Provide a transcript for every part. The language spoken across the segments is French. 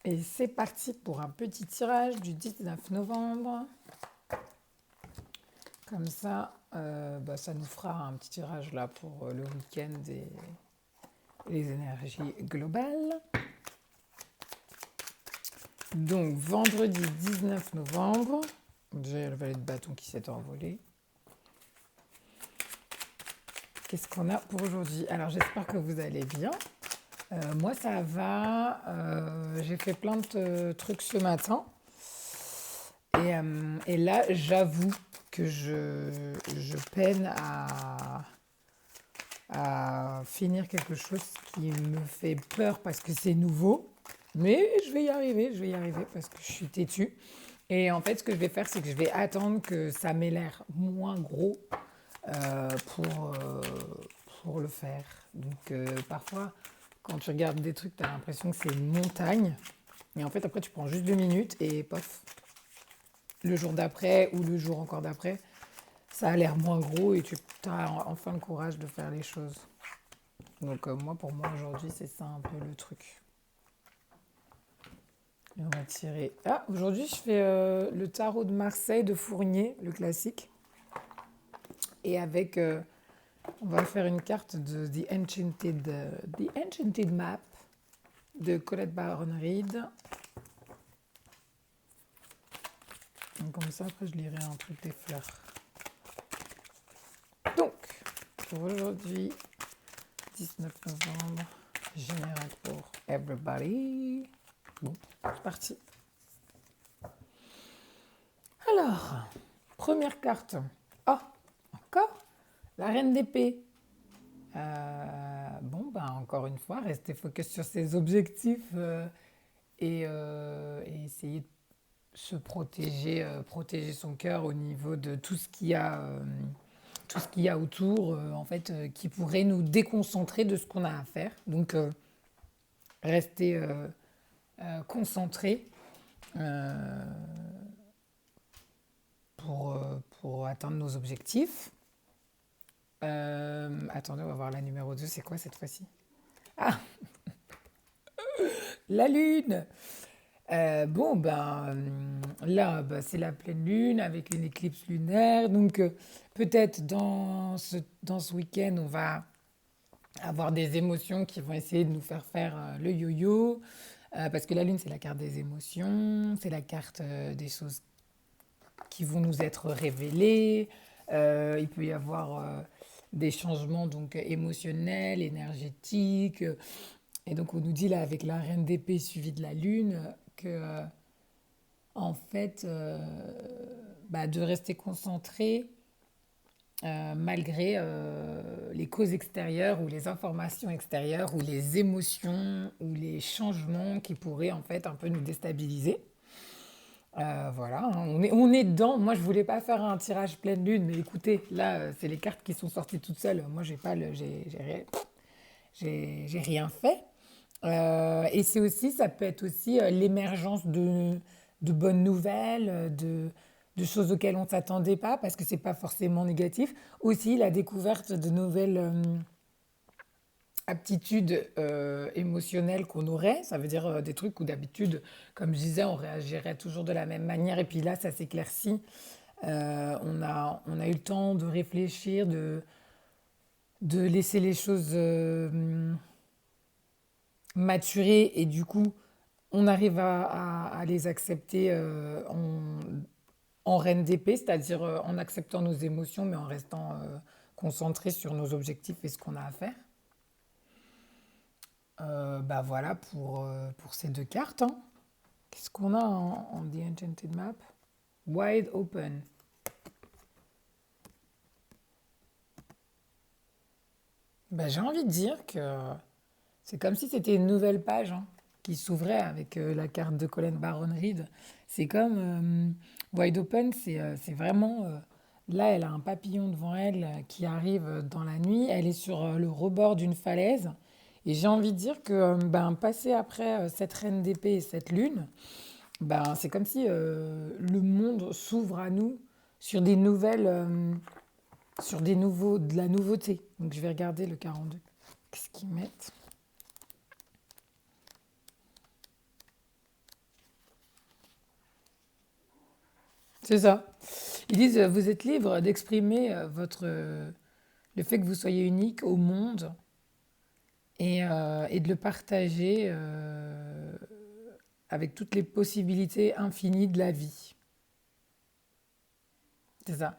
Et c'est parti pour un petit tirage du 19 novembre. Comme ça, ça nous fera un petit tirage là pour le week-end et les énergies globales. Donc, vendredi 19 novembre, j'ai le valet de bâton qui s'est envolé. Qu'est-ce qu'on a pour aujourd'hui? Alors, j'espère que vous allez bien. Moi, ça va. J'ai fait plein de trucs ce matin. Et là, j'avoue que je peine à finir quelque chose qui me fait peur parce que c'est nouveau. Mais je vais y arriver parce que je suis têtue. Et en fait, ce que je vais faire, c'est que je vais attendre que ça m'ait l'air moins gros euh, pour, euh, pour le faire. Donc parfois, quand tu regardes des trucs, tu as l'impression que c'est une montagne. Et en fait, après, tu prends juste 2 minutes et pof, le jour d'après ou le jour encore d'après, ça a l'air moins gros et tu as enfin le courage de faire les choses. Donc moi, pour moi, aujourd'hui, c'est ça un peu le truc. Et on va tirer. Ah, aujourd'hui, je fais le tarot de Marseille de Fournier, le classique. Et avec, on va faire une carte de The Enchanted Map de Colette Baron Reed. Donc comme ça, après, je lirai un truc des fleurs. Donc, pour aujourd'hui, 19 novembre, général pour everybody. Bon, c'est parti. Alors, première carte. Ah, encore la reine d'épée. Encore une fois, rester focus sur ses objectifs et essayer de se protéger, protéger son cœur au niveau de tout ce qu'il y a autour, qui pourrait nous déconcentrer de ce qu'on a à faire. Donc, rester concentré euh, pour atteindre nos objectifs. Attendez, on va voir la numéro 2. C'est quoi cette fois-ci? Ah, la lune. Là, c'est la pleine lune avec une éclipse lunaire. Donc, peut-être dans ce week-end, on va avoir des émotions qui vont essayer de nous faire faire le yo-yo. Parce que la lune, c'est la carte des émotions, c'est la carte des choses qui vont nous être révélées. Il peut y avoir des changements donc émotionnels, énergétiques. Et donc, on nous dit là, avec la reine d'épée suivie de la lune, que en fait, de rester concentré malgré les causes extérieures ou les informations extérieures ou les émotions ou les changements qui pourraient en fait un peu nous déstabiliser. Voilà, hein, on est dedans. Moi, je voulais pas faire un tirage pleine lune, mais écoutez, là, c'est les cartes qui sont sorties toutes seules. Moi, j'ai pas le, j'ai rien fait. Et c'est aussi, ça peut être aussi l'émergence de bonnes nouvelles, de choses auxquelles on ne s'attendait pas, parce que c'est pas forcément négatif. Aussi la découverte de nouvelles aptitudes émotionnelles qu'on aurait. Ça veut dire des trucs où d'habitude, comme je disais, on réagirait toujours de la même manière. Et puis là, ça s'éclaircit. On a eu le temps de réfléchir, de laisser les choses maturer et du coup, on arrive à les accepter en reine d'épée, c'est-à-dire en acceptant nos émotions, mais en restant concentré sur nos objectifs et ce qu'on a à faire. Voilà pour ces deux cartes, hein. Qu'est-ce qu'on a en The Enchanted Map? Wide Open. J'ai envie de dire que c'est comme si c'était une nouvelle page hein, qui s'ouvrait avec la carte de Colin Baron Reed. C'est comme Wide Open, c'est vraiment... là, elle a un papillon devant elle qui arrive dans la nuit. Elle est sur le rebord d'une falaise. Et j'ai envie de dire que passer après cette reine d'épée et cette lune, c'est comme si le monde s'ouvre à nous sur des nouvelles, sur de la nouveauté. Donc je vais regarder le 42. Qu'est-ce qu'ils mettent? C'est ça. Ils disent, vous êtes libre d'exprimer le fait que vous soyez unique au monde et de le partager avec toutes les possibilités infinies de la vie. C'est ça.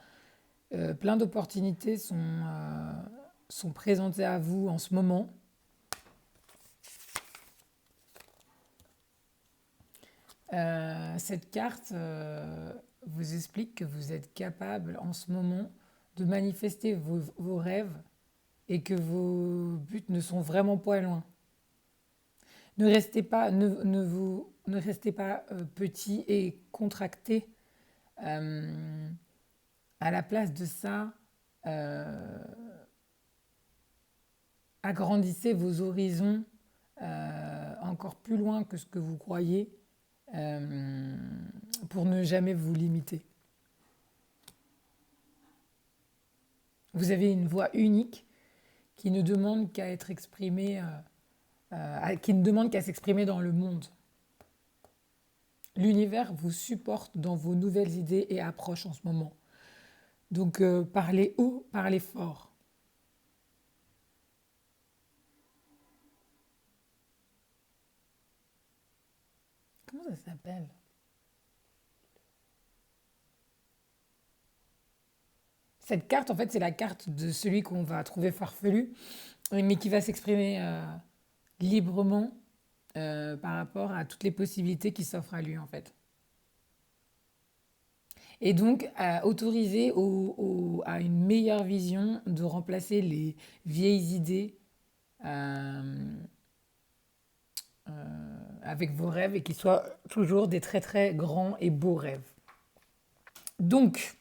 Plein d'opportunités sont présentées à vous en ce moment. Cette carte vous explique que vous êtes capable en ce moment de manifester vos rêves et que vos buts ne sont vraiment pas loin. Ne restez pas, ne restez pas petit et contracté. Euh, à la place de ça, euh, agrandissez vos horizons encore plus loin que ce que vous croyez euh, pour ne jamais vous limiter. Vous avez une voix unique qui ne demande qu'à être exprimée, qui ne demande qu'à s'exprimer dans le monde. L'univers vous supporte dans vos nouvelles idées et approches en ce moment. Donc parlez haut, parlez fort. Comment ça s'appelle? Cette carte, en fait, c'est la carte de celui qu'on va trouver farfelu, mais qui va s'exprimer librement par rapport à toutes les possibilités qui s'offrent à lui, en fait. Et donc, autoriser à une meilleure vision de remplacer les vieilles idées euh, avec vos rêves et qu'ils soient toujours des très très grands et beaux rêves. Donc,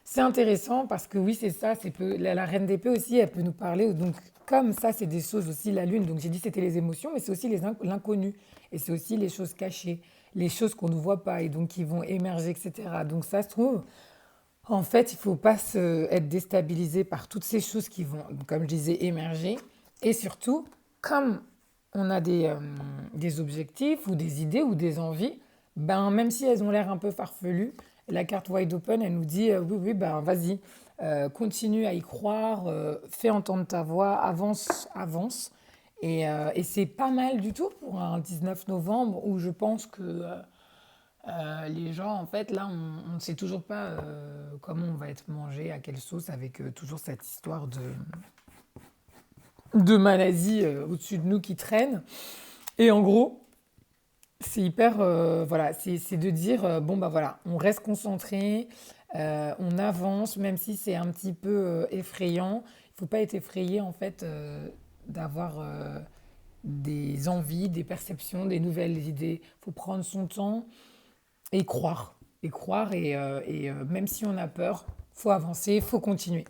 c'est intéressant parce que oui, c'est ça, la reine d'épée aussi, elle peut nous parler. Donc, comme ça, c'est des choses aussi, la lune, donc j'ai dit c'était les émotions, mais c'est aussi l'inconnu. Et c'est aussi les choses cachées, les choses qu'on ne voit pas et donc qui vont émerger, etc. Donc ça se trouve, en fait, il ne faut pas être déstabilisé par toutes ces choses qui vont, comme je disais, émerger. Et surtout, comme on a des objectifs ou des idées ou des envies, ben, même si elles ont l'air un peu farfelues, la carte Wide Open, elle nous dit oui, oui, ben, vas-y, continue à y croire, fais entendre ta voix, avance, avance. Et c'est pas mal du tout pour un 19 novembre où je pense que les gens, en fait, là, on ne sait toujours pas comment on va être mangé, à quelle sauce, avec toujours cette histoire de maladie au-dessus de nous qui traîne. Et en gros, c'est hyper, voilà, c'est de dire, bon, bah voilà, on reste concentré, on avance, même si c'est un petit peu effrayant. Il ne faut pas être effrayé, en fait, d'avoir des envies, des perceptions, des nouvelles idées. Il faut prendre son temps et croire. Et croire, même si on a peur, faut avancer, faut continuer.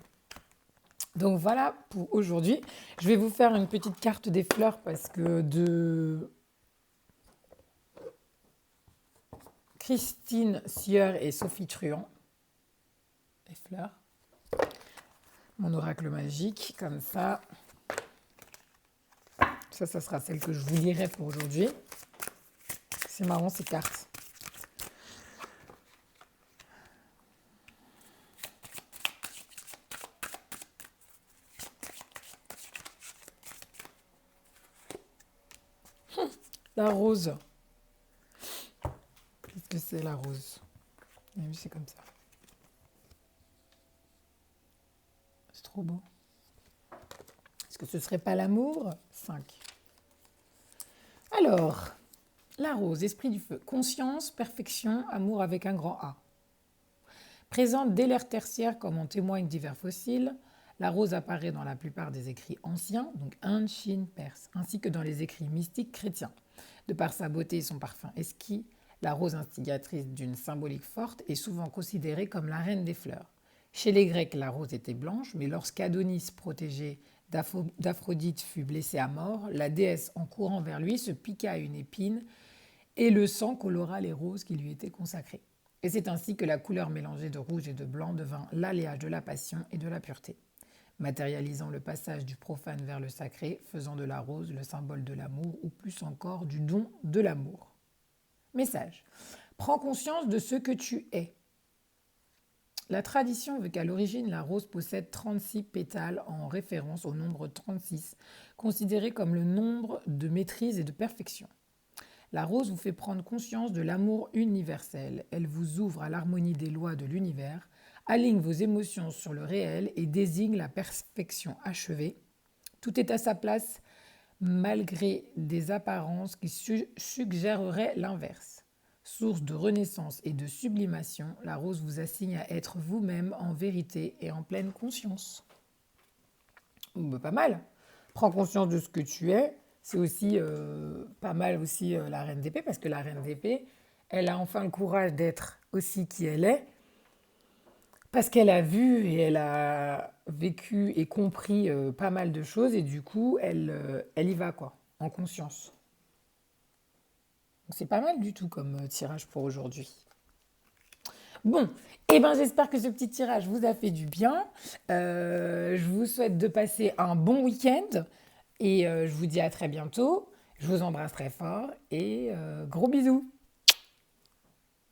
Donc voilà pour aujourd'hui. Je vais vous faire une petite carte des fleurs parce que de Christine Sieur et Sophie Truand, les fleurs, mon oracle magique, comme ça. Ça sera celle que je vous lirai pour aujourd'hui. C'est marrant ces cartes. La rose. Qu'est-ce que c'est la rose? Vous avez vu, c'est comme ça. C'est trop beau. Est-ce que ce serait pas l'amour? 5. Alors, la rose, esprit du feu. Conscience, perfection, amour avec un grand A. Présente dès l'ère tertiaire comme en témoignent divers fossiles, la rose apparaît dans la plupart des écrits anciens, donc Inde, Chine, Perse, ainsi que dans les écrits mystiques chrétiens. De par sa beauté et son parfum exquis, la rose instigatrice d'une symbolique forte est souvent considérée comme la reine des fleurs. Chez les Grecs, la rose était blanche, mais lorsqu'Adonis, protégé d'Aphrodite, fut blessé à mort, la déesse, en courant vers lui, se piqua à une épine et le sang colora les roses qui lui étaient consacrées. Et c'est ainsi que la couleur mélangée de rouge et de blanc devint l'alliage de la passion et de la pureté, matérialisant le passage du profane vers le sacré, faisant de la rose le symbole de l'amour ou plus encore du don de l'amour. Message. Prends conscience de ce que tu es. La tradition veut qu'à l'origine, la rose possède 36 pétales en référence au nombre 36, considéré comme le nombre de maîtrise et de perfection. La rose vous fait prendre conscience de l'amour universel. Elle vous ouvre à l'harmonie des lois de l'univers, aligne vos émotions sur le réel et désigne la perfection achevée. Tout est à sa place malgré des apparences qui suggéreraient l'inverse. Source de renaissance et de sublimation, la rose vous assigne à être vous-même en vérité et en pleine conscience. Pas mal. Prends conscience de ce que tu es. C'est aussi pas mal aussi la reine d'épée, parce que la reine d'épée, elle a enfin le courage d'être aussi qui elle est, parce qu'elle a vu et elle a vécu et compris pas mal de choses, et du coup, elle y va, quoi, en conscience. Donc c'est pas mal du tout comme tirage pour aujourd'hui. Bon, eh ben j'espère que ce petit tirage vous a fait du bien. Je vous souhaite de passer un bon week-end et je vous dis à très bientôt. Je vous embrasse très fort et gros bisous.